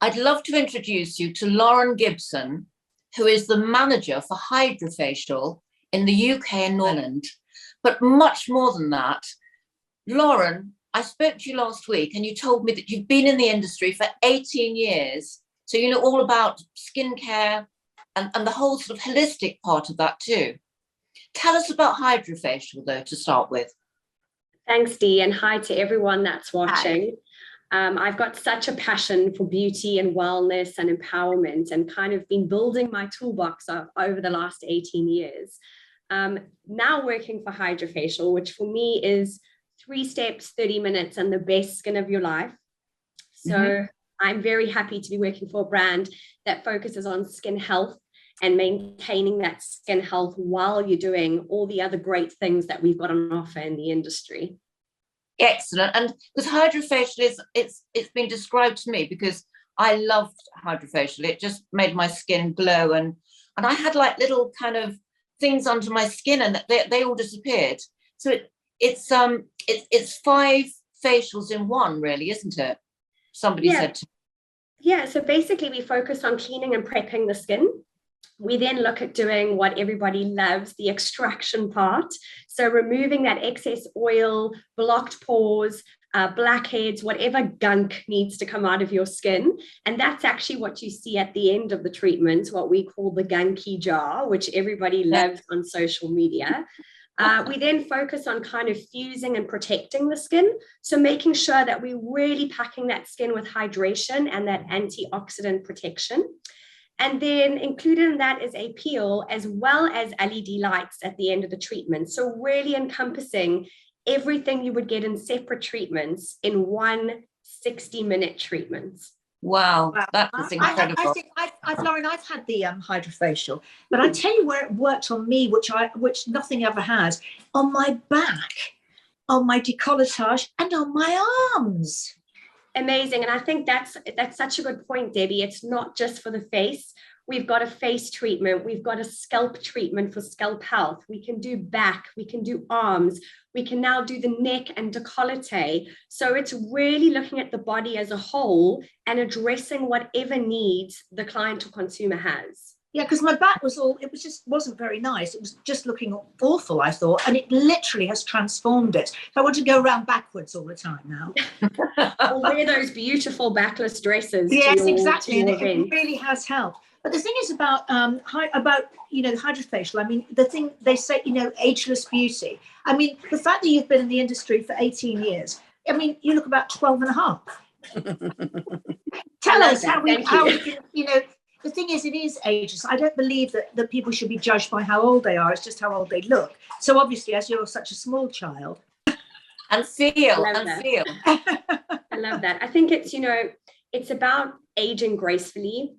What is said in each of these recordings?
I'd love to introduce you to Lauren Gibson, who is the manager for Hydrafacial in the UK and Ireland. But much more than that, Lauren, I spoke to you last week and you told me that you've been in the industry for 18 years. So you know all about skincare and the whole sort of holistic part of that too. Tell us about Hydrafacial, though, to start with. Thanks, Dee, and hi to everyone that's watching. I've got such a passion for beauty and wellness and empowerment, and kind of been building my toolbox over the last 18 years. Now working for Hydrafacial, which for me is 3 steps, 30 minutes, and the best skin of your life. So I'm very happy to be working for a brand that focuses on skin health and maintaining that skin health while you're doing all the other great things that we've got on offer in the industry. Excellent. And because Hydrafacial it's been described to me because I loved Hydrafacial. It just made my skin glow, and I had like little kind of things under my skin, and they all disappeared. So it's 5 facials in one, really, isn't it? Somebody said to me. Yeah, so basically we focus on cleaning and prepping the skin. We then look at doing what everybody loves, the extraction part. So removing that excess oil, blocked pores, blackheads, whatever gunk needs to come out of your skin. And that's actually what you see at the end of the treatment, what we call the gunky jar, which everybody loves on social media. We then focus on kind of fusing and protecting the skin. So making sure that we're really packing that skin with hydration and that antioxidant protection. And then included in that is a peel as well as LED lights at the end of the treatment. So really encompassing everything you would get in separate treatments in one 60-minute treatment. Wow, that is incredible. I think Lauren, I've had the Hydrafacial, but I tell you where it worked on me, which nothing ever has, on my back, on my décolletage, and on my arms. Amazing. And I think that's such a good point, Debbie. It's not just for the face. We've got a face treatment. We've got a scalp treatment for scalp health. We can do back. We can do arms. We can now do the neck and décolleté. So it's really looking at the body as a whole and addressing whatever needs the client or consumer has. Yeah, because my back wasn't very nice. It was just looking awful, I thought. And it literally has transformed it. So I want to go around backwards all the time now. Or wear those beautiful backless dresses. Yes, exactly. And it really has helped. But the thing is about the Hydrafacial, I mean, the thing they say, ageless beauty. I mean, the fact that you've been in the industry for 18 years, I mean, you look about 12 and a half. Tell us how we can, the thing is, it is ageless. I don't believe that people should be judged by how old they are. It's just how old they look. So obviously, as you're such a small child. And feel. I love that. I think it's about aging gracefully.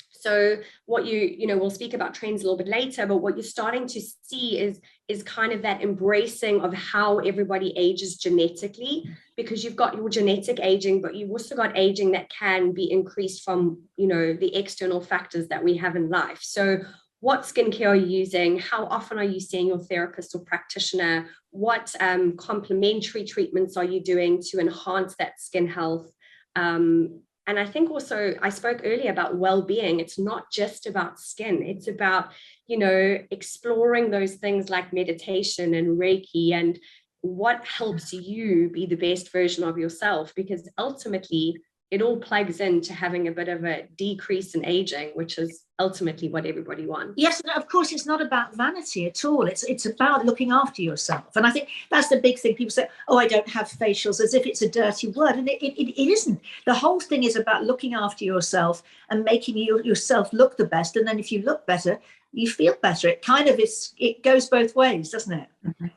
So what we'll speak about trends a little bit later, but what you're starting to see is kind of that embracing of how everybody ages genetically, because you've got your genetic aging, but you've also got aging that can be increased from, the external factors that we have in life. So what skincare are you using? How often are you seeing your therapist or practitioner? What complementary treatments are you doing to enhance that skin health? And I think also I spoke earlier about well-being. It's not just about skin. It's about, exploring those things like meditation and Reiki and what helps you be the best version of yourself, because ultimately it all plugs into having a bit of a decrease in aging, which is ultimately what everybody wants. Yes, and of course, it's not about vanity at all. It's about looking after yourself. And I think that's the big thing. People say, oh, I don't have facials, as if it's a dirty word. And it isn't. The whole thing is about looking after yourself and making yourself look the best. And then if you look better, you feel better. It goes both ways, doesn't it?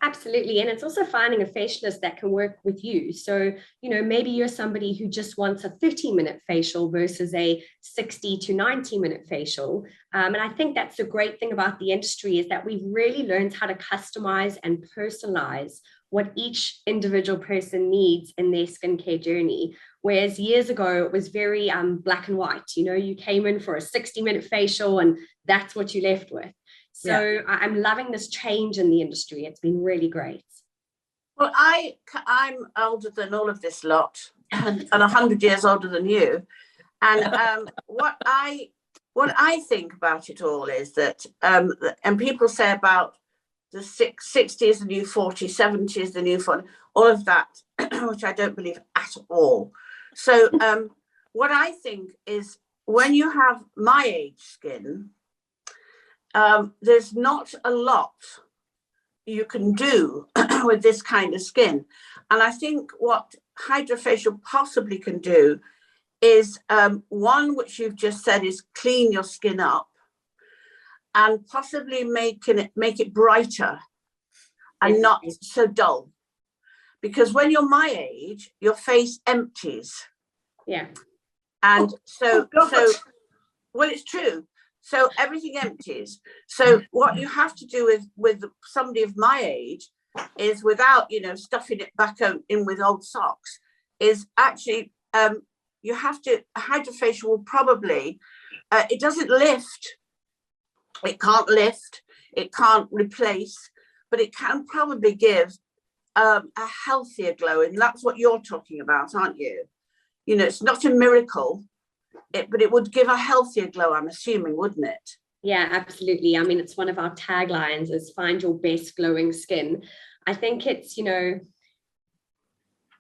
Absolutely. And it's also finding a facialist that can work with you. So, maybe you're somebody who just wants a 30-minute facial versus a 60 to 90-minute facial. And I think that's the great thing about the industry, is that we've really learned how to customize and personalize what each individual person needs in their skincare journey. Whereas years ago, it was very black and white. You came in for a 60-minute facial and that's what you left with. So yeah. I'm loving this change in the industry. It's been really great. Well, I'm older than all of this lot and 100 years older than you. And what I think about it all is that, and people say about the 60 is the new 40, 70 is the new 40, all of that, which I don't believe at all. So what I think is, when you have my age skin, there's not a lot you can do with this kind of skin. And I think what Hydrafacial possibly can do is, one, which you've just said, is clean your skin up and possibly make it brighter and not so dull. Because when you're my age, your face empties. Yeah. And so well, it's true. So everything empties. So what you have to do with somebody of my age is, without, stuffing it back in with old socks, is actually, you have to, Hydrafacial will probably, it doesn't lift. It can't lift. It can't replace, but it can probably give a healthier glow. And that's what you're talking about, aren't you? It's not a miracle, but it would give a healthier glow, I'm assuming, wouldn't it? Yeah, absolutely. I mean, it's one of our taglines is find your best glowing skin. I think it's,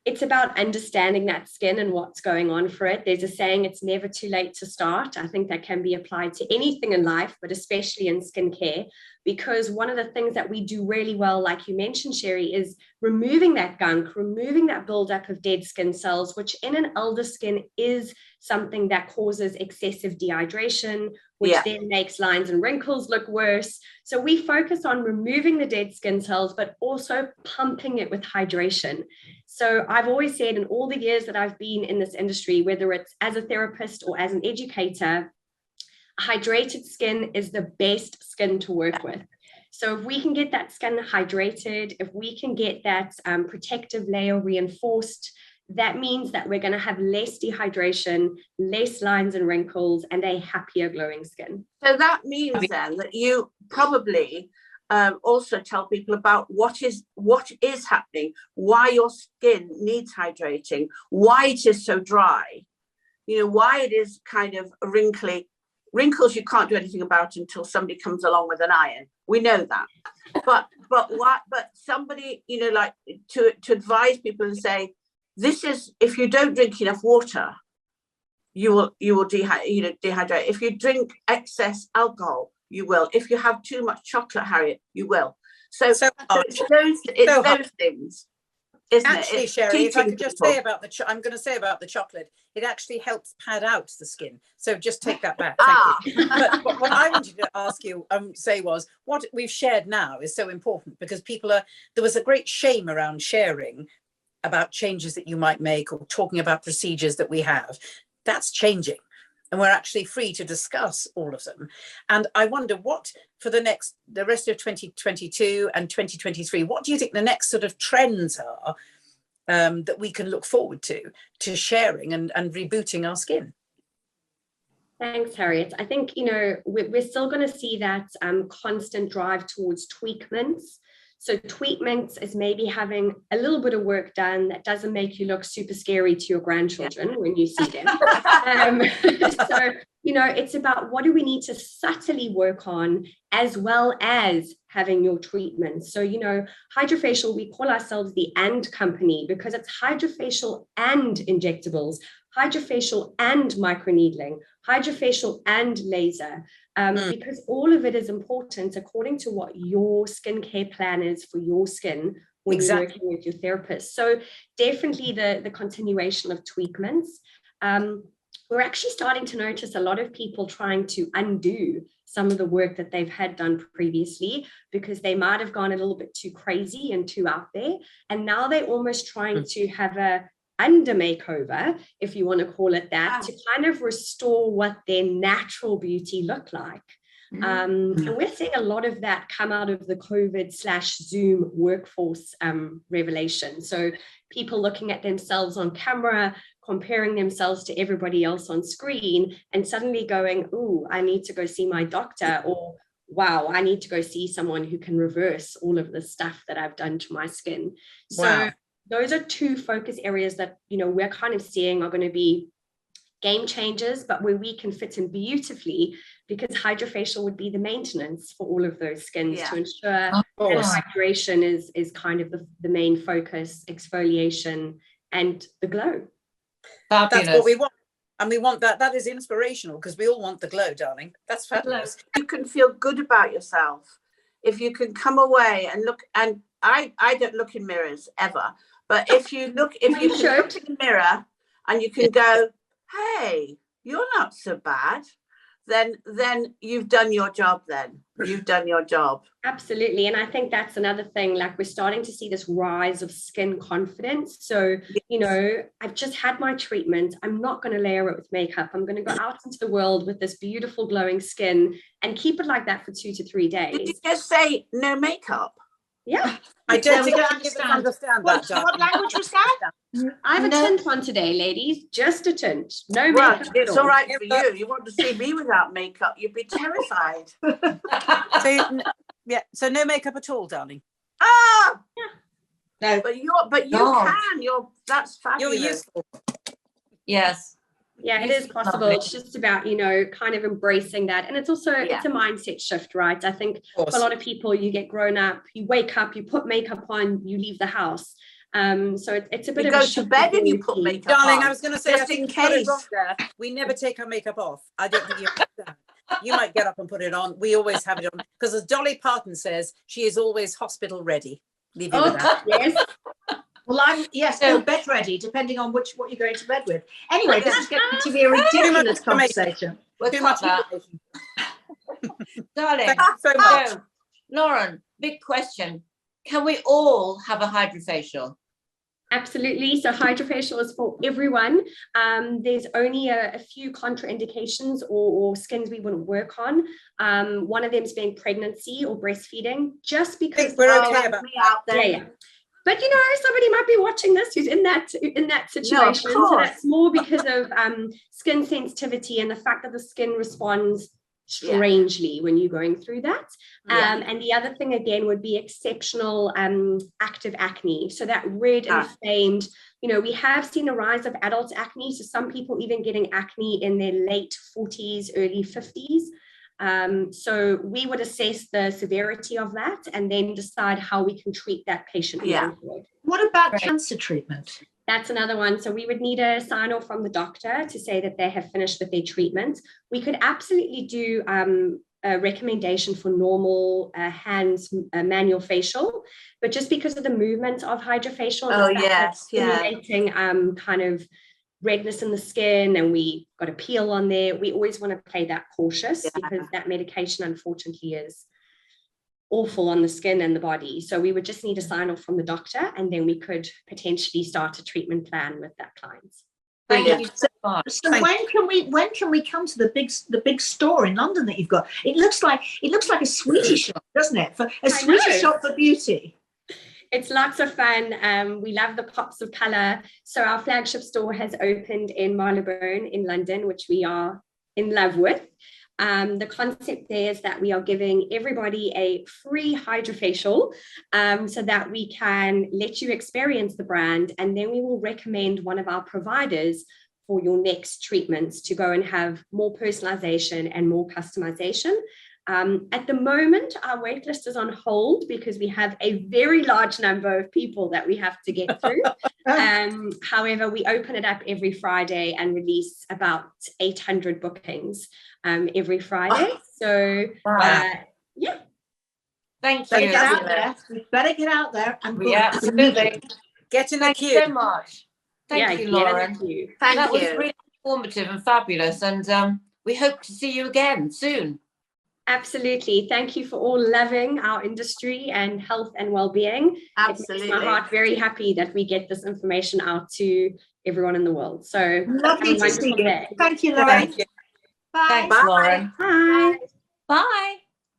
it's about understanding that skin and what's going on for it. There's a saying, it's never too late to start. I think that can be applied to anything in life, but especially in skincare, because one of the things that we do really well, like you mentioned, Sherry, is removing that gunk, removing that buildup of dead skin cells, which in an elder skin is something that causes excessive dehydration, which then makes lines and wrinkles look worse. So we focus on removing the dead skin cells, but also pumping it with hydration. So I've always said, in all the years that I've been in this industry, whether it's as a therapist or as an educator, hydrated skin is the best skin to work with. So if we can get that skin hydrated, if we can get that protective layer reinforced, that means that we're going to have less dehydration, less lines and wrinkles, and a happier glowing skin. So that means then that you probably also tell people about what is happening, why your skin needs hydrating, why it is so dry, why it is kind of wrinkly. Wrinkles you can't do anything about until somebody comes along with an iron. We know that. But somebody, like to advise people and say, this is, if you don't drink enough water, you will dehydrate. If you drink excess alcohol, you will. If you have too much chocolate, Harriet, you will. So it's those things, isn't actually, it? Sherry, if I could just say about I'm going to say about the chocolate, it actually helps pad out the skin. So just take that back. Thank you. But what I wanted to ask you, say was, what we've shared now is so important, because there was a great shame around sharing about changes that you might make or talking about procedures that we have. That's changing. And we're actually free to discuss all of them. And I wonder what, for the rest of 2022 and 2023, what do you think the next sort of trends are that we can look forward to sharing and rebooting our skin? Thanks, Harriet. I think, we're still going to see that constant drive towards tweakments. So tweakments is maybe having a little bit of work done that doesn't make you look super scary to your grandchildren when you see them. So, it's about what do we need to subtly work on, as well as having your treatments. So, Hydrafacial, we call ourselves the and company, because it's Hydrafacial and injectables, Hydrafacial and microneedling, Hydrafacial and laser. Because all of it is important according to what your skincare plan is for your skin when you're working with your therapist. So definitely the continuation of tweakments. We're actually starting to notice a lot of people trying to undo some of the work that they've had done previously, because they might have gone a little bit too crazy and too out there. And now they're almost trying to have a under makeover, if you want to call it that, to kind of restore what their natural beauty looked like. And we're seeing a lot of that come out of the COVID/Zoom workforce revelation. So people looking at themselves on camera, comparing themselves to everybody else on screen, and suddenly going, "Ooh, I need to go see my doctor," or "Wow, I need to go see someone who can reverse all of the stuff that I've done to my skin." So those are two focus areas that, we're kind of seeing are going to be game changers, but where we can fit in beautifully, because Hydrafacial would be the maintenance for all of those skins to ensure that hydration is kind of the main focus, exfoliation and the glow. Fabulous. That's what we want. And we want that. That is inspirational, because we all want the glow, darling. That's fabulous. You can feel good about yourself if you can come away and look. And I don't look in mirrors ever, but if you can look in the mirror and you can go, hey, you're not so bad, then you've done your job. Then you've done your job. Absolutely. And I think that's another thing, like we're starting to see this rise of skin confidence. So, you know, I've just had my treatment. I'm not going to layer it with makeup. I'm going to go out into the world with this beautiful glowing skin and keep it like that for 2 to 3 days. Did you just say no makeup? Yeah. I don't think don't understand that. What language was that? I have a tint on today, ladies. Just a tint. No makeup. Well, it's all right for you. You want to see me without makeup, you'd be terrified. So no makeup at all, darling. Ah! No. But you can. That's fabulous. You're useful. Yes. Yeah, it is possible. It's just about, you know, kind of embracing that. And it's also, it's a mindset shift, right? I think for a lot of people, you get grown up, you wake up, you put makeup on, you leave the house. So it's a bit you of go to bed and you put makeup darling, on. I was going to say, just in case. We never take our makeup off. I don't think you might get up and put it on. We always have it on, because as Dolly Parton says, she is always hospital ready. Leave you with that. Yes. Well, I'm bed ready, depending on what you're going to bed with. Anyway, this is getting to be a ridiculous conversation. We'll cut that. Darling, Thank you so much. So, Lauren, big question. Can we all have a Hydrafacial? Absolutely. So Hydrafacial is for everyone. There's only a few contraindications or skins we wouldn't work on. One of them is being pregnancy or breastfeeding, just because we're okay about that. Yeah. But you know, somebody might be watching this who's in that situation. No, so that's more because of skin sensitivity and the fact that the skin responds strangely when you're going through that. And the other thing again would be exceptional active acne. So that red inflamed, you know, we have seen a rise of adult acne. So some people even getting acne in their late 40s, early 50s. So we would assess the severity of that and then decide how we can treat that patient. What about cancer treatment? That's another one. So we would need a sign off from the doctor to say that they have finished with their treatment. We could absolutely do a recommendation for normal hands manual facial, but just because of the movement of Hydrafacial, stimulating kind of redness in the skin, and we got a peel on there, we always want to play that cautious because that medication unfortunately is awful on the skin and the body. So we would just need a sign off from the doctor, and then we could potentially start a treatment plan with that client. Thank you so much. So when can we come to the big store in London that you've got? It looks like a sweetie shop, doesn't it? For a sweetie shop for beauty. It's lots of fun. We love the pops of color. So our flagship store has opened in Marylebone in London, which we are in love with. The concept there is that we are giving everybody a free Hydrafacial so that we can let you experience the brand, and then we will recommend one of our providers for your next treatments to go and have more personalization and more customization. At the moment, our wait list is on hold because we have a very large number of people that we have to get through. However, we open it up every Friday and release about 800 bookings every Friday. So, yeah. Thank Better you. get out there. We better get out there and absolutely. Get in the Thank queue. you so much. Thank you, Lauren. That was really informative and fabulous, and we hope to see you again soon. Absolutely. Thank you for all loving our industry and health and well-being. Absolutely. It makes my heart very happy that we get this information out to everyone in the world. So lovely to see you. Thank you, Lauren. Thank you. Bye. Thanks, Lauren. Bye. Bye.